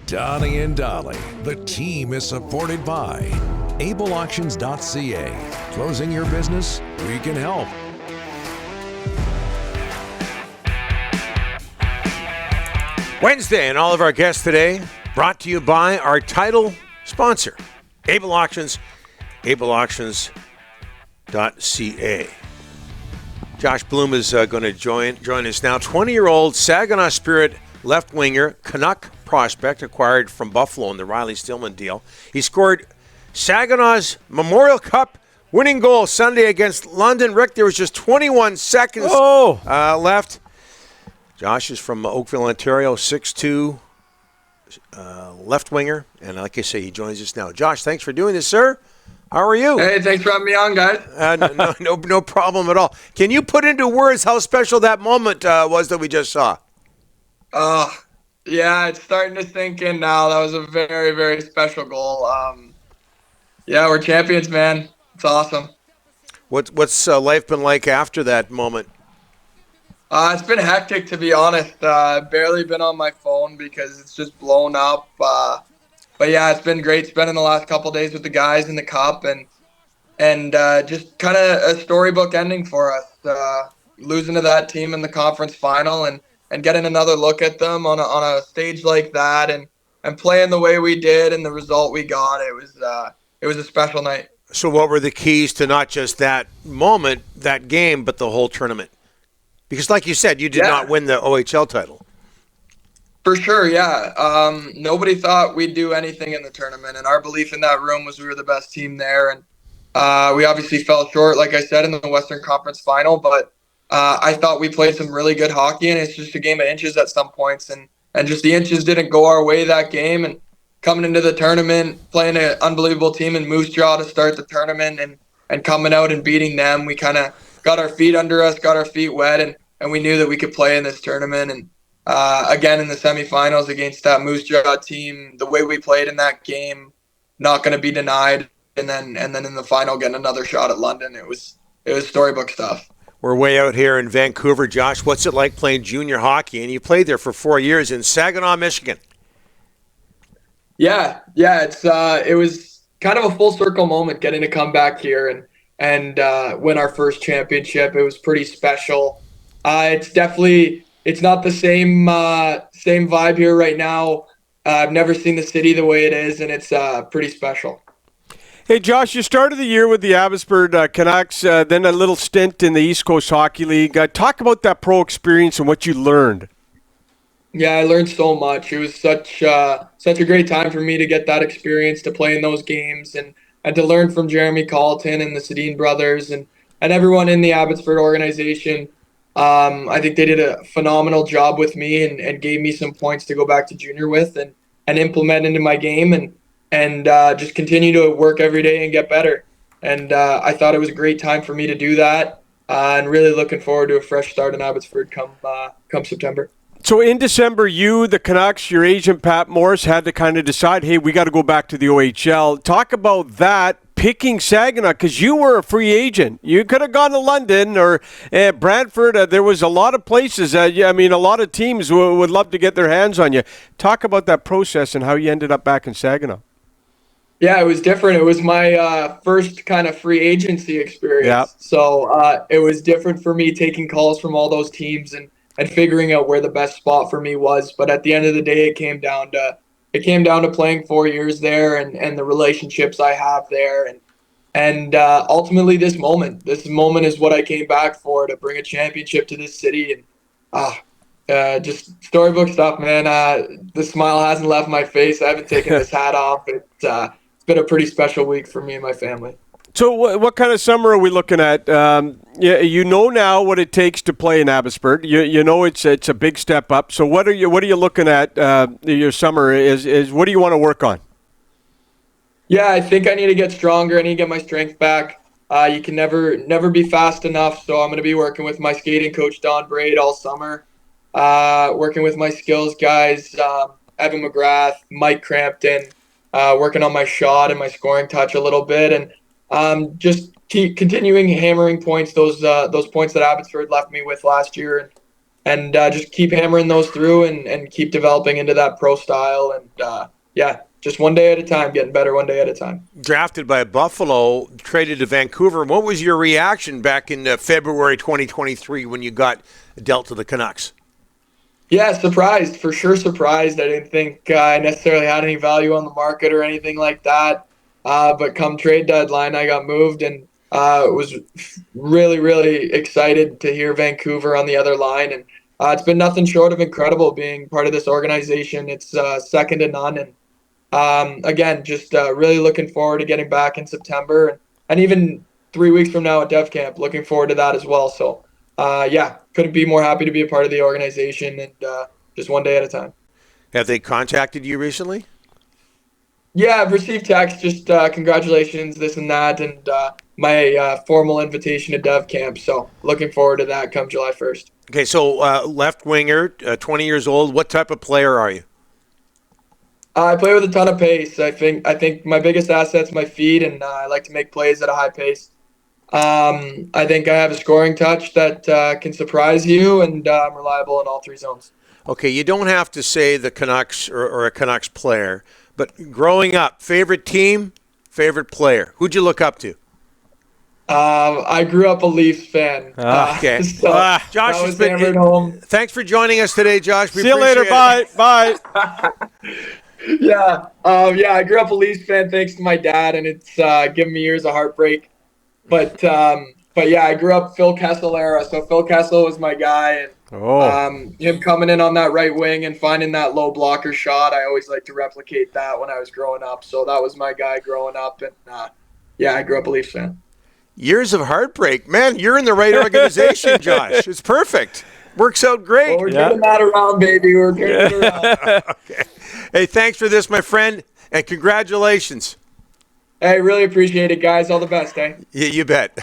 Donnie and Dolly. The team is supported by ableauctions.ca. Closing your business? We can help. Wednesday, and all of our guests today brought to you by our title sponsor, Able Auctions, ableauctions.ca. Josh Bloom is going to join us now. 20-year-old Saginaw Spirit left winger, Canuck prospect acquired from Buffalo in the Riley Stillman deal. He scored Saginaw's Memorial Cup winning goal Sunday against London. Rick, there was just 21 seconds left. Josh is from Oakville, Ontario, 6'2", left winger. And like I say, he joins us now. Josh, thanks for doing this, sir. How are you? Hey, thanks for having me on, guys. No problem at all. Can you put into words how special that moment was that we just saw? Yeah, it's starting to sink in now. That was a very, very special goal. Yeah, we're champions, man. It's awesome. What's life been like after that moment? It's been hectic, to be honest. Barely been on my phone because it's just blown up. But yeah, it's been great spending the last couple of days with the guys in the cup and just kind of a storybook ending for us. Losing to that team in the conference final and getting another look at them on a stage like that and playing the way we did and the result we got. It was a special night. So what were the keys to not just that moment, that game, but the whole tournament? Because like you said, you did not win the OHL title. For sure, yeah. Nobody thought we'd do anything in the tournament, and our belief in that room was we were the best team there. And we obviously fell short, like I said, in the Western Conference final, but I thought we played some really good hockey, and it's just a game of inches at some points. And just the inches didn't go our way that game. And coming into the tournament, playing an unbelievable team in Moose Jaw to start the tournament and coming out and beating them, we kind of got our feet under us, got our feet wet, and we knew that we could play in this tournament. And again, in the semifinals against that Moose Jaw team, the way we played in that game, not going to be denied. And then in the final, getting another shot at London. It was storybook stuff. We're way out here in Vancouver. Josh, what's it like playing junior hockey? And you played there for 4 years in Saginaw, Michigan. Yeah, it was kind of a full circle moment getting to come back here and win our first championship. It was pretty special. It's not the same vibe here right now. I've never seen the city the way it is, and it's pretty special. Hey, Josh, you started the year with the Abbotsford Canucks, then a little stint in the East Coast Hockey League. Talk about that pro experience and what you learned. Yeah, I learned so much. It was such a great time for me to get that experience, to play in those games, and to learn from Jeremy Colleton and the Sedin brothers and everyone in the Abbotsford organization. I think they did a phenomenal job with me and gave me some points to go back to junior with and implement into my game and just continue to work every day and get better. And I thought it was a great time for me to do that and really looking forward to a fresh start in Abbotsford come September. So in December, you, the Canucks, your agent Pat Morris had to kind of decide, hey, we got to go back to the OHL. Talk about that, picking Saginaw, because you were a free agent. You could have gone to London or Brantford. There was a lot of places. A lot of teams would love to get their hands on you. Talk about that process and how you ended up back in Saginaw. Yeah, it was different. It was my first kind of free agency experience. Yep. So it was different for me taking calls from all those teams and figuring out where the best spot for me was. But at the end of the day, it came down to playing 4 years there and the relationships I have there. And ultimately this moment is what I came back for, to bring a championship to this city. And just storybook stuff, man. The smile hasn't left my face. I haven't taken this hat off. It's been a pretty special week for me and my family. So what kind of summer are we looking at? You know now what it takes to play in Abbotsford. You know it's a big step up. So what are you looking at? Your summer is what do you want to work on? Yeah, I think I need to get stronger. I need to get my strength back. You can never be fast enough. So I'm going to be working with my skating coach Don Braid all summer. Working with my skills guys, Evan McGrath, Mike Crampton. Working on my shot and my scoring touch a little bit, and just keep continuing hammering points, those points that Abbotsford left me with last year, just keep hammering those through and keep developing into that pro style. And just one day at a time, getting better one day at a time. Drafted by Buffalo, traded to Vancouver. What was your reaction back in February 2023 when you got dealt to the Canucks? Yeah, surprised, for sure surprised. I didn't think I necessarily had any value on the market or anything like that. But come trade deadline, I got moved and was really, really excited to hear Vancouver on the other line. And it's been nothing short of incredible being part of this organization. It's second to none. And again, just really looking forward to getting back in September. And even 3 weeks from now at Dev Camp, looking forward to that as well. So, couldn't be more happy to be a part of the organization and just one day at a time. Have they contacted you recently? Yeah, I've received texts, just congratulations, this and that, and my formal invitation to Dev Camp. So looking forward to that come July 1st. Okay, so left winger, 20 years old. What type of player are you? I play with a ton of pace. I think my biggest asset's my feet, and I like to make plays at a high pace. I think I have a scoring touch that can surprise you, and I'm reliable in all three zones. Okay, you don't have to say the Canucks or a Canucks player, but growing up, favorite team, favorite player. Who'd you look up to? I grew up a Leafs fan. Okay. So Josh has been hammered home. Thanks for joining us today, Josh. See you later. Bye. I grew up a Leafs fan thanks to my dad, and it's given me years of heartbreak. But yeah, I grew up Phil Kessel era, so Phil Kessel was my guy, and him coming in on that right wing and finding that low blocker shot, I always like to replicate that when I was growing up. So that was my guy growing up, and I grew up a Leafs fan. Years of heartbreak, man. You're in the right organization, Josh. It's perfect. Works out great. Well, we're turning that around, baby. We're turning it around. Okay. Hey, thanks for this, my friend, and congratulations. Hey, really appreciate it, guys. All the best, eh? Yeah, you bet.